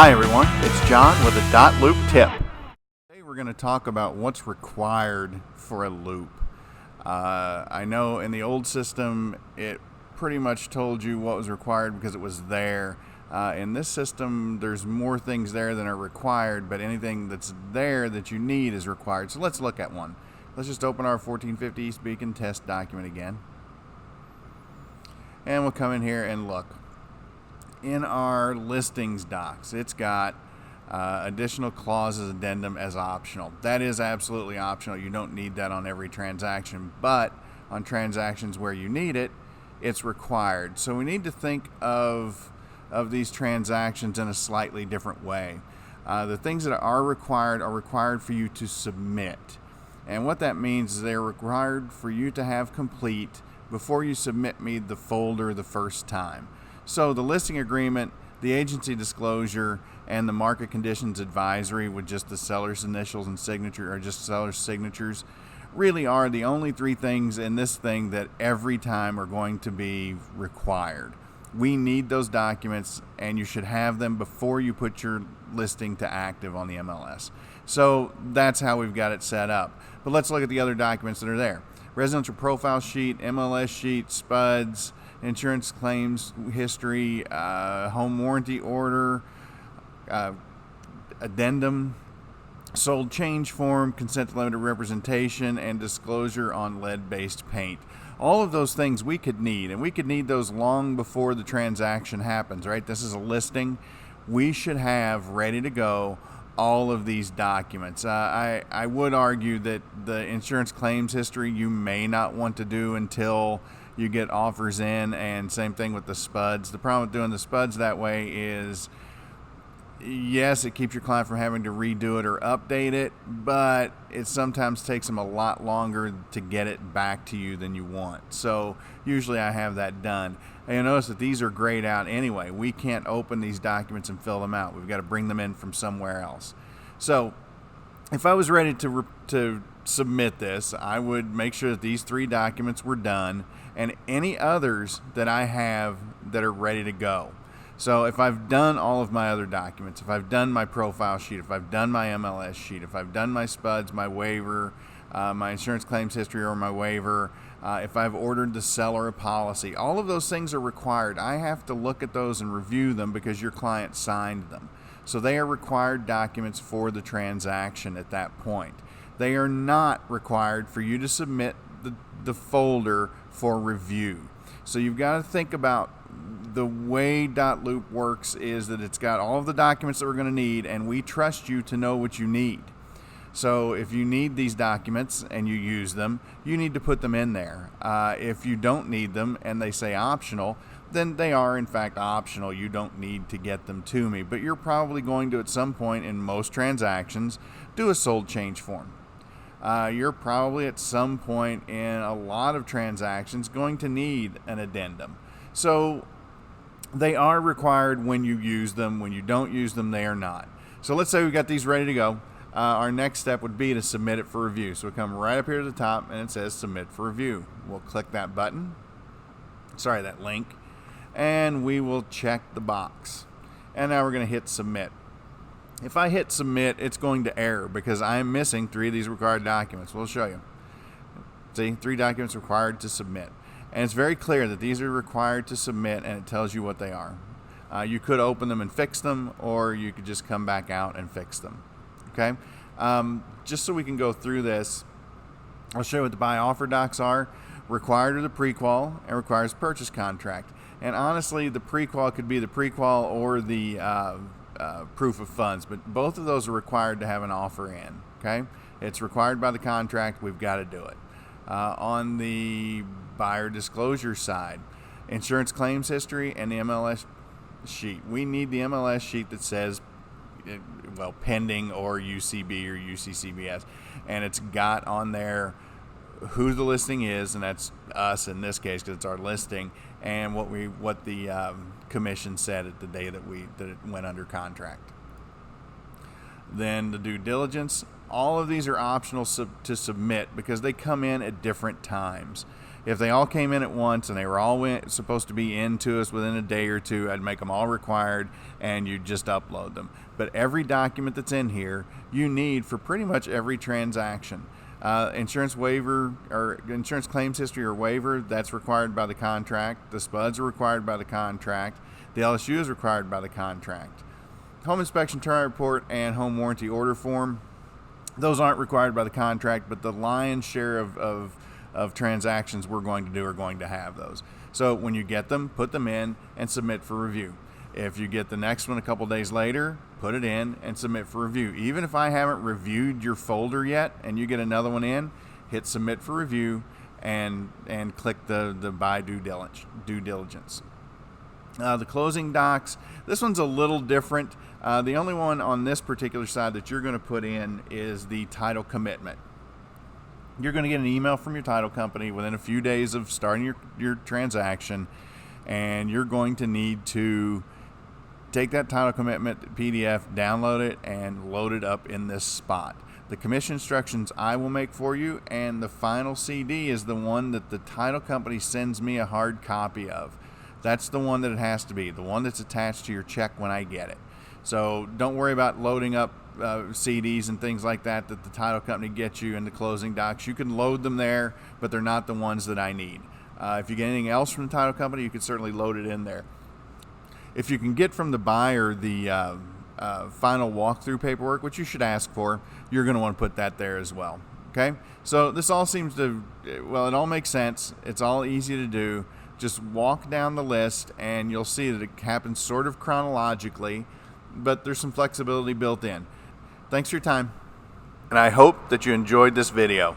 Hi everyone, it's John with a dot loop tip. Today we're going to talk about what's required for a loop. I know in the old system it pretty much told you what was required because it was there. In this system there's more things there than are required, but anything that's there that you need is required. So let's look at one. Let's just open our 1450 East Beacon test document again. And we'll come in here and look. In our listings docs, it's got additional clauses addendum as optional. That is absolutely optional. You don't need that on every transaction, but on transactions where you need it, it's required. So we need to think of these transactions in a slightly different way. The things that are required for you to submit. And what that means is they're required for you to have complete before you submit me the folder the first time. So the listing agreement, the agency disclosure, and the market conditions advisory with just the seller's initials and signature, or just seller's signatures, really are the only three things in this thing that every time are going to be required. We need those documents, and you should have them before you put your listing to active on the MLS. So that's how we've got it set up. But let's look at the other documents that are there. Residential profile sheet, MLS sheet, SPUDs, insurance claims history, home warranty order, addendum, sold change form, consent to limited representation, and disclosure on lead-based paint. All of those things we could need, and we could need those long before the transaction happens, right? This is a listing. We should have ready to go all of these documents. I would argue that the insurance claims history you may not want to do until you get offers in, and same thing with the SPUDs. The problem with doing the SPUDs that way is, yes, it keeps your client from having to redo it or update it, but it sometimes takes them a lot longer to get it back to you than you want. So usually I have that done. And you'll notice that these are grayed out anyway. We can't open these documents and fill them out. We've got to bring them in from somewhere else. So if I was ready to submit this, I would make sure that these three documents were done and any others that I have that are ready to go. So if I've done all of my other documents, if I've done my profile sheet, if I've done my MLS sheet, if I've done my SPUDs, my waiver, my insurance claims history or my waiver, if I've ordered the seller a policy, all of those things are required. I have to look at those and review them because your client signed them. So they are required documents for the transaction at that point. They are not required for you to submit the folder for review. So you've got to think about the way .loop works is that it's got all of the documents that we're going to need, and we trust you to know what you need. So if you need these documents and you use them, you need to put them in there. If you don't need them and they say optional, then they are in fact optional. You don't need to get them to me, but you're probably going to at some point in most transactions do a sold change form. You're probably at some point in a lot of transactions going to need an addendum. So they are required when you use them. When you don't use them, they are not. So let's say we've got these ready to go. Our next step would be to submit it for review. So we come right up here to the top and it says submit for review. We'll click that button, that link, and we will check the box. And now we're going to hit submit. If I hit submit, it's going to error because I'm missing three of these required documents. We'll show you. See, 3 documents required to submit. And it's very clear that these are required to submit, and it tells you what they are. You could open them and fix them, or you could just come back out and fix them. Okay? Just so we can go through this, I'll show you what the buy offer docs are. Required are the pre-qual, and requires purchase contract. And honestly, the pre-qual could be the pre-qual or the proof of funds, but both of those are required to have an offer in. Okay? It's required by the contract. We've got to do it. On the buyer disclosure side, insurance claims history and the MLS sheet. We need the MLS sheet that says, well, pending or UCB or UCCBS, and it's got on there who the listing is, and that's us in this case because it's our listing, and what the commission said at the day that it went under contract. Then the due diligence. All of these are optional to submit because they come in at different times. If they all came in at once and they were all supposed to be into us within a day or two, I'd make them all required and you just upload them. But every document that's in here, you need for pretty much every transaction. Insurance waiver or insurance claims history or waiver, that's required by the contract. The SPUDs are required by the contract. The LSU is required by the contract. Home inspection turnout report and home warranty order form, those aren't required by the contract, but the lion's share of transactions we're going to do are going to have those. So when you get them, put them in and submit for review. If you get the next one a couple days later, put it in and submit for review. Even if I haven't reviewed your folder yet and you get another one in, hit submit for review and click the buy due diligence. The closing docs, this one's a little different. The only one on this particular side that you're going to put in is the title commitment. You're going to get an email from your title company within a few days of starting your transaction, and you're going to need to take that title commitment PDF, download it, and load it up in this spot. The commission instructions I will make for you, and the final CD is the one that the title company sends me a hard copy of. That's the one that it has to be, the one that's attached to your check when I get it. So don't worry about loading up CDs and things like that the title company gets you in the closing docs. You can load them there, but they're not the ones that I need. If you get anything else from the title company, you can certainly load it in there. If you can get from the buyer the final walkthrough paperwork, which you should ask for, you're going to want to put that there as well. Okay? So this all seems to, well, it all makes sense. It's all easy to do. Just walk down the list and you'll see that it happens sort of chronologically, but there's some flexibility built in. Thanks for your time, and I hope that you enjoyed this video.